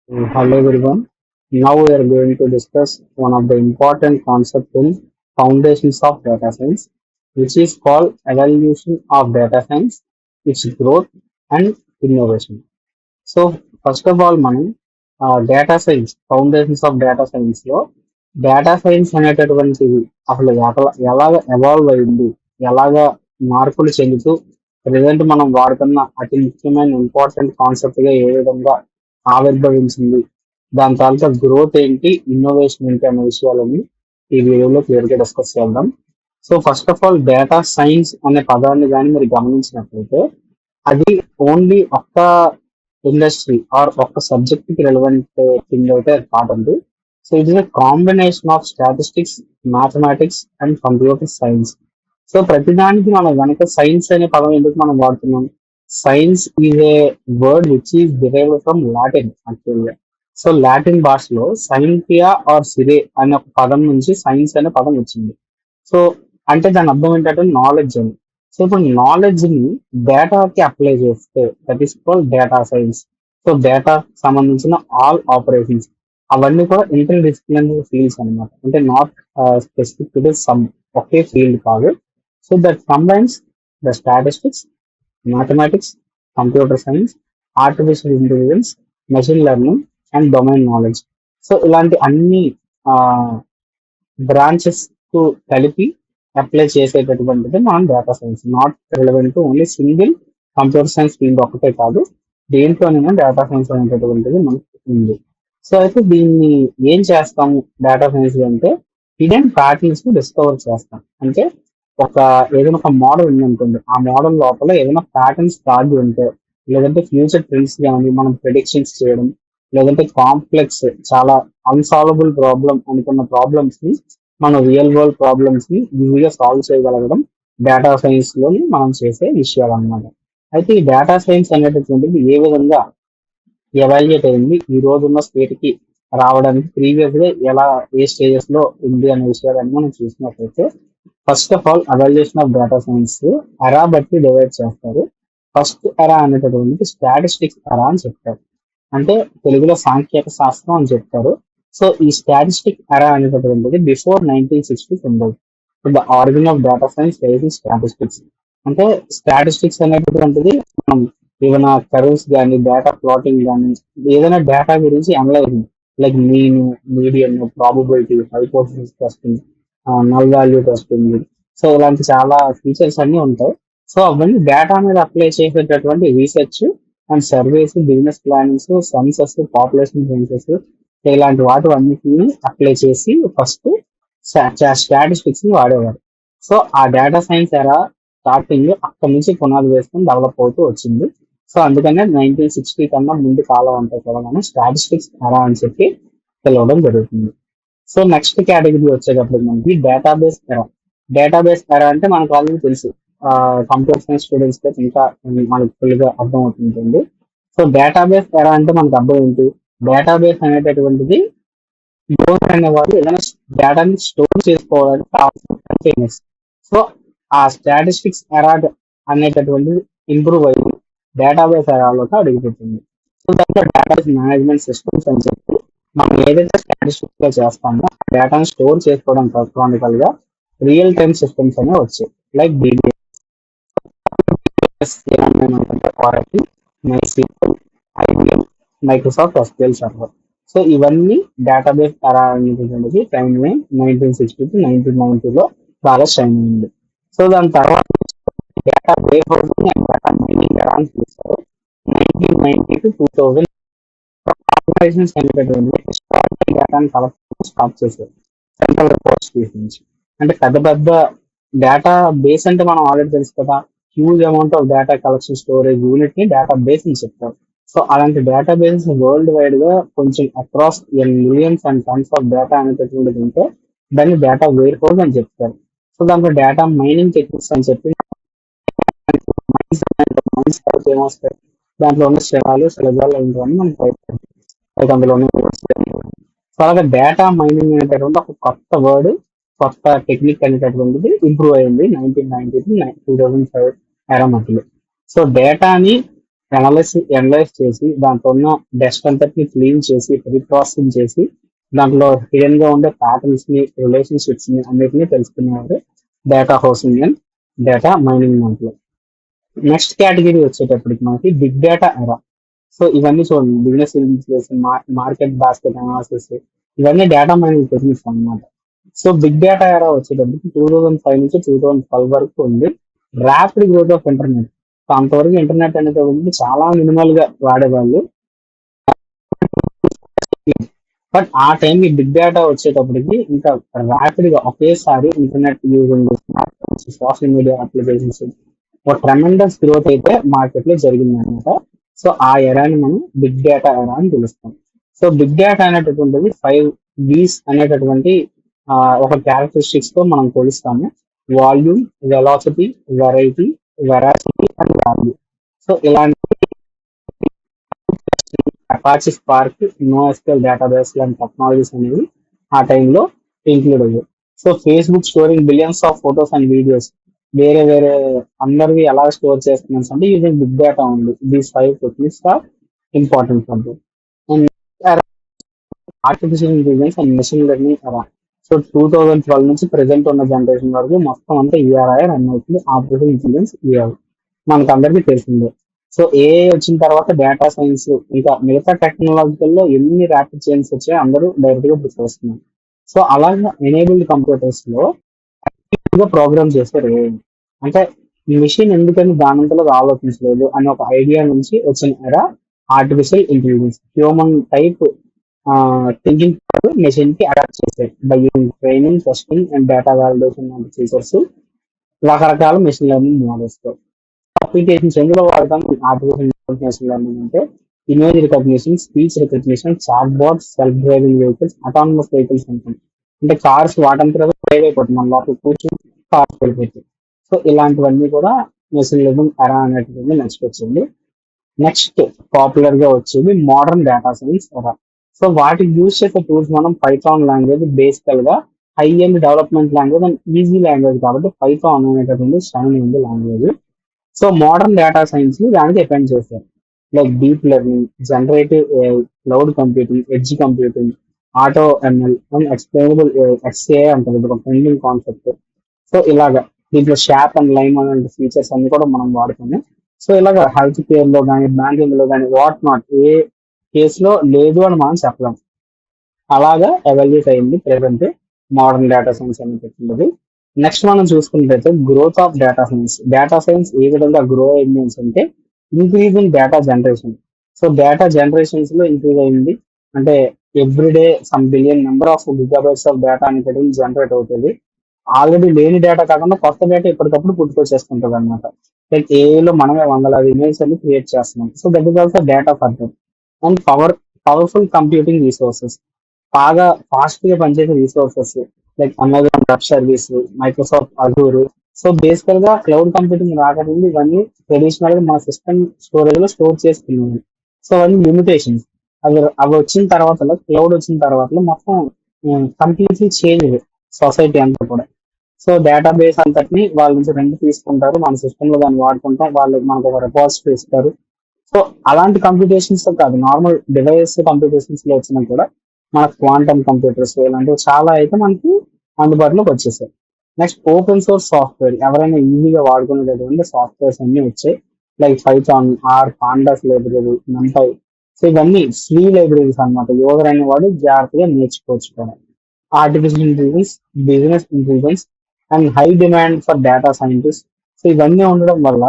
Hello everyone. Now we are going to discuss one of the important concepts in foundations of data science, which is called evaluation of data science, its growth and innovation. So first of all, మనం data science foundations of data science లో data science అనేటటువంటిది అసలు ఎలాగ evolve అయింది, ఎలాగ మార్పులు చెందుతూ present మనం వాడుతున్న అతి ముఖ్యమైన ఇంపార్టెంట్ కాన్సెప్ట్ గా ఏ విధంగా ఆవిర్భవించింది, దాని తాలూకా గ్రోత్ ఏంటి, ఇన్నోవేషన్ ఏంటి అనే విషయాలని ఈ వీడియోలో క్లియర్ గా డిస్కస్ చేద్దాం. So first of all data science అనే పదాన్ని కానీ మీరు గమనించినట్లయితే అది ఓన్లీ ఒక్క ఇండస్ట్రీ ఆర్ ఒక్క సబ్జెక్ట్ కి రెలవెంట్ థింగ్ అయితే కాదండి. So it is a combination of statistics, mathematics and computer science. So ప్రతిదానికి మనం వెనక సైన్స్ అనే పదం ఎందుకు మనం వాడుతున్నాం? Science is a word which is derived from Latin యాక్చువల్గా. సో లాటిన్ భాషలో సైన్టియా ఆర్ సిరే అనే ఒక పదం నుంచి సైన్స్ అనే పదం వచ్చింది. సో అంటే దాని అర్థం ఏంటంటే నాలెడ్జ్ అని. సో ఇప్పుడు నాలెడ్జ్ ని డేటాకి అప్లై చేస్తే that is called data science. So data సంబంధించిన ఆల్ ఆపరేషన్స్ అవన్నీ కూడా ఇంటర్ డిసిప్లినరీ ఫీల్డ్స్ అనమాట. అంటే నాట్ స్పెసిఫిక్ టు సమ్ ఒకే ఫీల్డ్ కాదు. So that combines the statistics, mathematics, computer science, artificial intelligence, machine learning and domain knowledge. So ఇలాంటి అన్ని branches కు కలిపి అప్లై చేసేటటువంటిది మనం data science. Not relevant to only single computer science field ఒకటే కాదు, దేంట్లోనైనా డేటా సైన్స్ అనేటటువంటిది మనకు ఉంది. సో అయితే దీన్ని ఏం చేస్తాము డేటా సైన్స్ అంటే హిడెన్ ప్యాటర్న్స్ ని డిస్కవర్ చేస్తాం. అంటే ఒక ఏదైనా ఒక మోడల్ ఉందనుకోండి, ఆ మోడల్ లోపల ఏదైనా ప్యాటర్న్స్ దాగి ఉంటే, లేదంటే ఫ్యూచర్ ట్రెండ్స్ కానీ మనం ప్రిడిక్షన్స్ చేయడం, లేదంటే కాంప్లెక్స్ చాలా అన్సాల్వబుల్ ప్రాబ్లం అనుకున్న ప్రాబ్లమ్స్ ని మనం రియల్ వరల్డ్ ప్రాబ్లమ్స్ ని ఈజీగా సాల్వ్ చేయగలగడం డేటా సైన్స్ లోని మనం చేసే విషయాలు అన్నమాట. అయితే ఈ డేటా సైన్స్ అనేటటువంటిది ఏ విధంగా ఎవాల్యుయేట్ అయింది, ఈ రోజున్న స్టేట్ కి రావడానికి ప్రీవియస్ గా ఎలా ఏ స్టేజెస్ లో ఉంది అనే విషయాలన్నీ మనం చూసినట్లయితే first of all evaluation of data science ఎరా బట్టి డివైడ్ చేస్తారు. ఫస్ట్ ఎరా అనేటటువంటి స్టాటిస్టిక్స్ ఎరా అని చెప్తారు. అంటే తెలుగులో సాంఖ్యక శాస్త్రం అని చెప్తారు. సో ఈ స్టాటిస్టిక్ ఎరా అనేటటువంటిది బిఫోర్ 1960 ఉండదు. The origin of data science statistics. అంటే స్టాటిస్టిక్స్ అనేటటువంటిది మనం ఏదైనా కర్వ్స్ కానీ డేటా ప్లాటింగ్ కానీ ఏదైనా డేటా గురించి analysing like mean, medium, probability, hypothesis testing, null value testing. So ఇలాంటి చాలా ఫీచర్స్ అన్ని ఉంటాయి. సో అవన్నీ డేటా మీద అప్లై చేసేటటువంటి research and surveys, business plannings, census, population census ఇలాంటి వాటి అన్నిటిని అప్లై చేసి ఫస్ట్ స్టాటిస్టిక్స్ ని వాడేవారు. సో ఆ డేటా సైన్స్ ఎరా స్టార్టింగ్ అక్కడి నుంచి పునాది వేసుకొని డెవలప్ అవుతూ వచ్చింది. సో అందుకనే 1960 కన్నా ముందు కాలం అంతా కూడా మనం స్టాటిస్టిక్స్ ఎరా అని చెప్పి పిలవడం జరుగుతుంది. సో నెక్స్ట్ కేటగిరీ వచ్చేటప్పుడు మనకి డేటాబేస్ ఎరా. డేటాబేస్ ఎరా అంటే మనకు ఆల్రెడీ తెలుసు, కంప్యూటర్ సైన్స్ స్టూడెంట్స్ కి ఇంకా మనకి ఫుల్ గా అర్థం అవుతుంటుంది. సో డేటాబేస్ ఎరా అంటే మనకు అర్థం ఏంటి? డేటాబేస్ అనేటటువంటిది యూజర్ అనేవాళ్ళు ఏదైనా డేటాని స్టోర్ చేసుకోవడానికి కావాల్సిన కంటైనర్స్. సో ఆ స్టాటిస్టిక్స్ ఎరా అనేటటువంటిది ఇంప్రూవ్ అయ్యి డేటాబేస్ ఎరాలోకి అడిగిపోతుంది. సో దాంట్లో డేటాబేస్ మేనేజ్మెంట్ సిస్టమ్స్ అని చెప్పి మనం ఏదైతే స్టాటిస్టిక్స్ లో చేస్తామో ఆ డేటాను స్టోర్ చేసుకోవడం ఎలక్ట్రానికల్ గా రియల్ టైమ్ సిస్టమ్స్ అనేవి వచ్చాయి. Like DBS, MySQL, IBM, Microsoft SQL server. So ఇవన్నీ డేటాబేస్ ఎరా అనేటువంటిది టైం లైన్ 1960 టు 1990లో బాగా షైన్ అయింది. సో దాని తర్వాత data warehousing and data mining era అని పిలుస్తారు. 1990 టు 2000 ఆర్గనైజేషన్స్ అనేటటువంటి హిస్టారికల్ డేటాను కలెక్ట్ స్టాప్ చేశారు సెంట్రల్ రిపోజిటరీస్ నుంచి. అంటే పెద్ద పెద్ద డేటా బేస్ అంటే మనం ఆల్రెడీ తెలుసు కదా, huge amount of data collection storage unit ని డేటా బేస్ అని చెప్తారు. సో అలాంటి డేటా బేసెస్ వరల్డ్ వైడ్ గా కొంచెం across millions and tons of data అనేటటువంటిది ఉంటే దాన్ని డేటా వేర్ హౌస్ అని చెప్తారు. సో దాంట్లో డేటా మైనింగ్ టెక్నిక్స్ అని చెప్పి మైన్స్ ఏమొస్తాయి, దాంట్లో ఉన్న స్థలాలు శిలజాలు ఏంటని మనకి బయట లైక్ అందులో ఉన్న సో అలాగే డేటా మైనింగ్ అనేటటువంటి ఒక కొత్త వర్డ్, కొత్త టెక్నిక్ అనేటటువంటిది ఇంప్రూవ్ అయింది 1990 టు 2005 ఎరా మధ్యలో. సో డేటాని అనలైజ్ చేసి దాంట్లో ఉన్న డస్ట్ అంతటిని క్లీన్ చేసి రీప్రాసెసింగ్ చేసి దాంట్లో హిడెన్ గా ఉండే ప్యాటర్న్స్ ని రిలేషన్షిప్స్ ని అన్నిటిని తెలుసుకునేవారు data housing and data mining దాంట్లో. నెక్స్ట్ కేటగిరీ వచ్చేటప్పటికి మనకి బిగ్ డేటా ఎరా. సో ఇవన్నీ చూడండి, business intelligence, market basket analysis, ఇవన్నీ డేటా మైనింగ్ టెక్నిక్స్ అన్నమాట. సో బిగ్ డేటా ఎరా వచ్చేటప్పటికి 2005 నుంచి 2012 వరకు ఉంది. Rapid growth of internet. So అంతవరకు ఇంటర్నెట్ అనేది చాలా మినిమల్ గా వాడేవాళ్ళు. బట్ ఆ టైంకి బిగ్ డేటా వచ్చేటప్పటికి ఇంకా ర్యాపిడ్ గా ఒకేసారి internet using, social media applications, ఒక ట్రెమెండస్ గ్రోత్ అయితే మార్కెట్ లో జరిగింది అనమాట. సో ఆ ఎరాని మనం బిగ్ డేటా ఎరా అని పిలుస్తాం. సో బిగ్ డేటా అనేటటువంటిది 5 V's అనేటటువంటి ఒక క్యారెక్టరిస్టిక్స్ తో మనం కొలుస్తాము. Volume, velocity, variety, veracity and value. So ఇలాంటి అపాచీ స్పార్క్, NoSQL డేటాబేస్ లాంటి టెక్నాలజీస్ అనేవి ఆ టైంలో ఇంక్లూడ్ అయ్యాయి. So Facebook storing billions of photos and videos, వేరే వేరే అందరివి ఎలా స్టోర్ చేస్తున్నాం అంటే యూజింగ్ బిగ్ డేటా ఉంది. These 5 techniques are important for that. And artificial intelligence and machine learning era. So 2012 నుంచి ప్రెసెంట్ ఉన్న జనరేషన్ వరకు మొత్తం అంతా ఏఆర్ఐ రన్ అవుతుంది. ఆర్టిఫిషియల్ ఇంటెలిజెన్స్ ఏఐ మనకు అందరికీ తెలిసిందే. సో ఏఐ వచ్చిన తర్వాత డేటా సైన్స్ ఇంకా మిగతా టెక్నాలజికల్లో ఎన్ని ర్యాపిడ్ చేంజెస్ వచ్చాయో అందరూ డైరెక్ట్ గా ప్రిఫర్ వస్తున్నారు. సో అలాగే ఎనేబుల్డ్ కంప్యూటర్స్ లో ప్రోగ్రామ్ చేస్తారు AI. అంటే మిషన్ ఎందుకని దానంతలో ఆలోచించలేదు అనే ఒక ఐడియా నుంచి వచ్చిన era artificial intelligence. Human type thinking machine కి అడాప్ట్ చేశారు by training, testing and data validation లాంటి ఫీచర్స్, రకరకాల మెషిన్ లెర్నింగ్ మోడల్స్ తో. అప్లికేషన్స్ ఎందులో వాడతాం ఆర్టిఫిషియల్ మెషిన్ లెర్నింగ్ అంటే image recognition, speech recognition, chat bots, self driving vehicles, autonomous vehicles ఉంటుంది. అంటే కార్స్ వాటంతరం డ్రైవ్ అయిపోతుంది, మన లోపల కూర్చొని కార్స్ వెళ్ళిపోతుంది. సో ఇలాంటివన్నీ కూడా మెషిన్ లెర్నింగ్ ఎరా అనేటువంటి నెక్స్ట్ వచ్చింది. నెక్స్ట్ పాపులర్ గా వచ్చేది modern data science era. So వాటికి యూజ్ చేసే టూల్స్ మనం Python language basically high end development language and easy language కాబట్టి పైథాన్ అనేటటువంటి షైన్ ఉంది language. So modern data science ని దానికి డిపెండ్ చేశారు. Like deep learning, generative AI, cloud computing, edge computing, auto ML and explainable XAI అంటారు, ఇది ఒక trending concept. So ఇలాగా దీంట్లో షాప్ అండ్ లైన్ అనే ఫీచర్స్ అన్ని కూడా మనం వాడుతాము. సో ఇలాగ హెల్త్ కేర్ లో కానీ బ్యాంకింగ్ లో కానీ వాట్ నాట్ ఏ కేసులో లేదు అని మనం చెప్పలేం. అలాగా ఎవాల్యూట్ అయింది ప్రెసెంట్ మోడర్న్ డేటా సైన్స్ అనేటటువంటిది. నెక్స్ట్ మనం చూసుకున్నట్లయితే growth of data science. Data science ఏ విధంగా గ్రో అయింది అంటే increase in data generation. So data generations లో ఇంక్రీజ్ అయింది అంటే everyday some billion number of gigabytes of data అనేది జనరేట్ అవుతుంది. ఆల్రెడీ లేని డేటా కాకుండా కొత్త డేటా ఎప్పటికప్పుడు పుట్టుకొచ్చేస్తుంటది అనమాట. లైక్ ఏఐలో మనమే వందలాది ఇమేజ్ అన్ని క్రియేట్ చేస్తున్నాం. So that is also data for and powerful computing resources, బాగా ఫాస్ట్ గా పనిచేసే resources like Amazon web service, Microsoft Azure. So బేసికల్ గా క్లౌడ్ కంప్యూటింగ్ రాకముందు ఇవన్నీ ట్రెడిషనల్ గా మన సిస్టమ్ స్టోరేజ్ లో స్టోర్ చేసుకున్నాము. సో అవన్నీ లిమిటేషన్స్. అవి వచ్చిన తర్వాత క్లౌడ్ వచ్చిన తర్వాత మొత్తం కంప్లీట్లీ చేంజ్ సొసైటీ అంతా కూడా. సో డేటాబేస్ అంతటిని వాళ్ళ నుంచి రెంట్ తీసుకుంటారు, మన సిస్టమ్ లో దాన్ని వాడుకుంటాం, వాళ్ళు మనకు ఒక రిపాజిటరీ ఇస్తారు. సో అలాంటి కంప్యూటేషన్స్ తో కాదు, నార్మల్ డివైస్ కంప్యూటేషన్స్ లో వచ్చినా కూడా మనకు క్వాంటమ్ కంప్యూటర్స్ ఇలాంటివి చాలా అయితే మనకి అందుబాటులోకి వచ్చేసాయి. నెక్స్ట్ ఓపెన్ సోర్స్ సాఫ్ట్వేర్, ఎవరైనా ఈజీగా వాడుకునేటటువంటి సాఫ్ట్వేర్స్ అన్ని వచ్చాయి. Like Python, R, pandas library, NumPy. So ఇవన్నీ ఫ్రీ లైబ్రరీస్ అన్నమాట. యూజర్ అనేవాడు జాగ్రత్తగా నేర్చుకోవచ్చు కూడా. Artificial intelligence, business intelligence and high demand for data scientist. So ఇవన్నీ ఉండడం వల్ల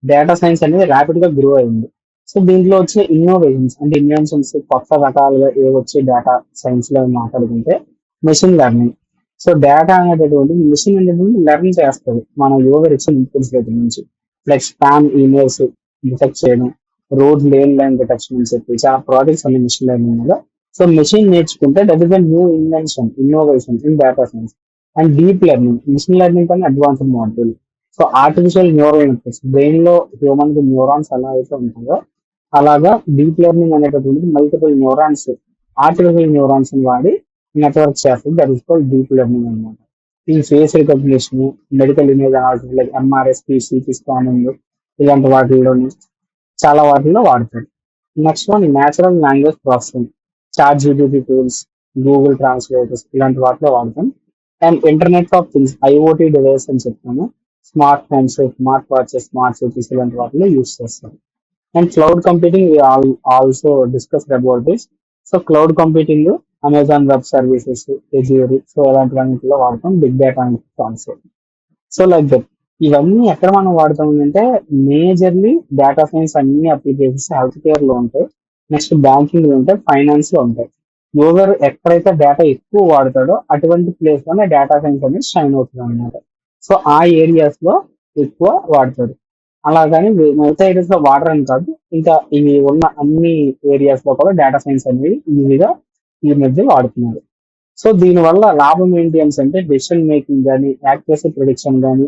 డేటా సైన్స్ అనేది ర్యాపిడ్ గా గ్రో అయింది. సో దీంట్లో వచ్చే ఇన్నోవేషన్స్ అంటే ఇన్వెన్షన్స్, కొత్త రకాలుగా ఏ వచ్చే డేటా సైన్స్ లో మాట్లాడుకుంటే మెషిన్ లెర్నింగ్. సో డేటా అనేటటువంటి మెషిన్ అనేటువంటి లెర్న్ చేస్తుంది మన యూజర్ ఇచ్చిన ఇన్పుట్స్ దగ్గర నుంచి. లైక్ స్పామ్ ఈమెయిల్స్ డిటెక్ట్ చేయడం, రోడ్ లేన్ లైన్ డిటెక్షన్ అని చెప్పి చాలా ప్రాజెక్ట్స్ అన్ని మెషిన్ లెర్నింగ్ మీద. సో మెషిన్ నేర్చుకుంటే that is a new invention, innovation in data science. And deep learning, machine learning కన్నా advanced module. So artificial neural networks, brain లో human కి neurons ఎలా అయితే ఉంటాయో అలాగా డీప్ లెర్నింగ్ అనేటటువంటి మల్టిపుల్ న్యూరాన్స్, ఆర్టిఫిషియల్ న్యూరాన్స్ వాడి నెట్వర్క్ చేస్తుంది. That is called deep learning అనమాట. ఈ face recognition, medical image analysis like MRs, CT scanning ఇలాంటి వాటిల్లోని చాలా వాటిల్లో వాడతారు. Next one natural language processing, ChatGPT tools, Google translators ఇలాంటి వాటిలో వాడతాం. And internet of things, IoT device అని చెప్తాము, smartphones, smart watches, smart cities ఇలాంటి వాటిలో యూస్ చేస్తాం. And cloud computing also discussed about this. So cloud computing Amazon Web Services, Azure, so ఇలాంటివన్నిటిలో వాడతాం. Big data also. So like that. ఇవన్నీ ఎక్కడ మనం వాడతాం అంటే మేజర్లీ డేటా సైన్స్ అన్ని అప్లికేషన్స్ హెల్త్ కేర్ లో ఉంటాయి, నెక్స్ట్ బ్యాంకింగ్ లో ఉంటాయి, ఫైనాన్స్ లో ఉంటాయి. యూజర్ ఎక్కడైతే డేటా ఎక్కువ వాడతాడో అటువంటి ప్లేస్ లోనే డేటా సైన్స్ అనేది షైన్ అవుతుంది అనమాట. సో ఆ ఏరియాస్ లో ఎక్కువ వాడతారు. అలాగని మిగతా ఏరియాస్ లో వాడరు అని కాదు, ఇంకా ఇవి ఉన్న అన్ని ఏరియాస్ లో కూడా డేటా సైన్స్ అనేది ఈజీగా ఈ మధ్య వాడుతున్నారు. సో దీనివల్ల లాభం ఏంటి అని అంటే డెసిషన్ మేకింగ్ కానీ, యాక్యురసీ ప్రిడిక్షన్ కానీ,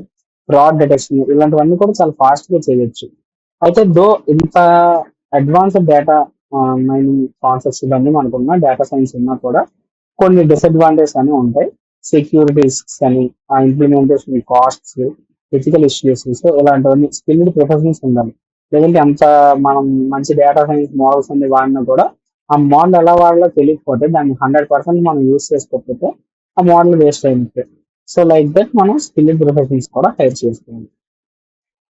ఫ్రాడ్ డిటెక్షన్ ఇలాంటివన్నీ కూడా చాలా ఫాస్ట్ గా చేయొచ్చు. అయితే ఇంత అడ్వాన్స్డ్ డేటా మైనింగ్ కాన్సెప్ట్స్ ఇవన్నీ మనకున్న డేటా సైన్స్ ఉన్నా కూడా కొన్ని డిసడ్వాంటేజ్ అని ఉంటాయి. సెక్యూరిటీ రిస్క్స్ అని, ఆ implementation costs, ethical issues, so ఇలాంటివన్నీ స్కిల్డ్ ప్రొఫెషనల్స్ ఉండాలి. లేదంటే అంత మనం మంచి డేటా సైన్స్ మోడల్స్ అన్ని వాడినా కూడా ఆ మోడల్ ఎలా వాడాలో తెలియకపోతే దాన్ని 100% మనం యూస్ చేసుకోకపోతే ఆ మోడల్ వేస్ట్ అయినట్టే. సో లైక్ దట్ మనం స్కిల్డ్ ప్రొఫెషనల్స్ కూడా హైర్ చేసుకోవాలి.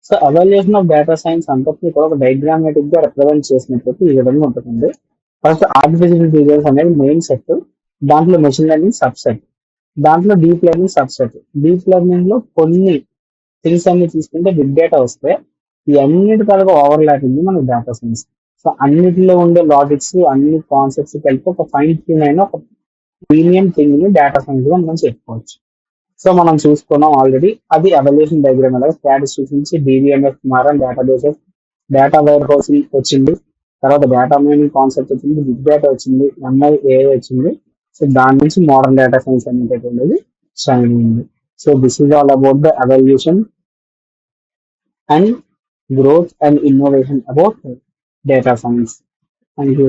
So evaluation of data science అంతటిని కూడా ఒక డయాగ్రామాటిక్ గా రిప్రజెంట్ చేసినట్లయితే ఈ విధంగా ఉంటుందండి. ఫస్ట్ ఆర్టిఫిషియల్ ఇంటెలిజెన్స్ అనేది మెయిన్ సెట్, దాంట్లో మెషిన్ లెర్నింగ్ సబ్సెట్, దాంట్లో deep learning subset. Deep learning లో కొన్ని థింగ్స్ అన్ని తీసుకుంటే బిగ్ డేటా వస్తే ఈ అన్నిటి కలగా ఓవర్లాపింగ్ మనకి డేటా సైన్స్. సో అన్నిటిలో ఉండే లాజిక్స్, అన్ని కాన్సెప్ట్స్ కలిపి ఒక ఫైన్ ట్యూన్ అయిన ఒక ప్రీమియం థింగ్ ని డేటా సైన్స్ గా మనం చెప్పుకోవచ్చు. సో మనం చూసుకున్నాం ఆల్రెడీ, అది ఎవల్యూషన్ డయాగ్రామ్ అలాగే స్టాటిస్టిక్స్ నుంచి DBMS modern databases, data warehousing వచ్చింది, తర్వాత డేటా మైనింగ్ కాన్సెప్ట్ వచ్చింది, బిగ్ డేటా వచ్చింది, ఎంఐ ఏఐ వచ్చింది. సో దాని నుంచి మోడర్న్ డేటా సైన్స్ అనేటటువంటిది షైన్ అయింది. So this is all about the evolution and growth and innovation about data science. Thank you.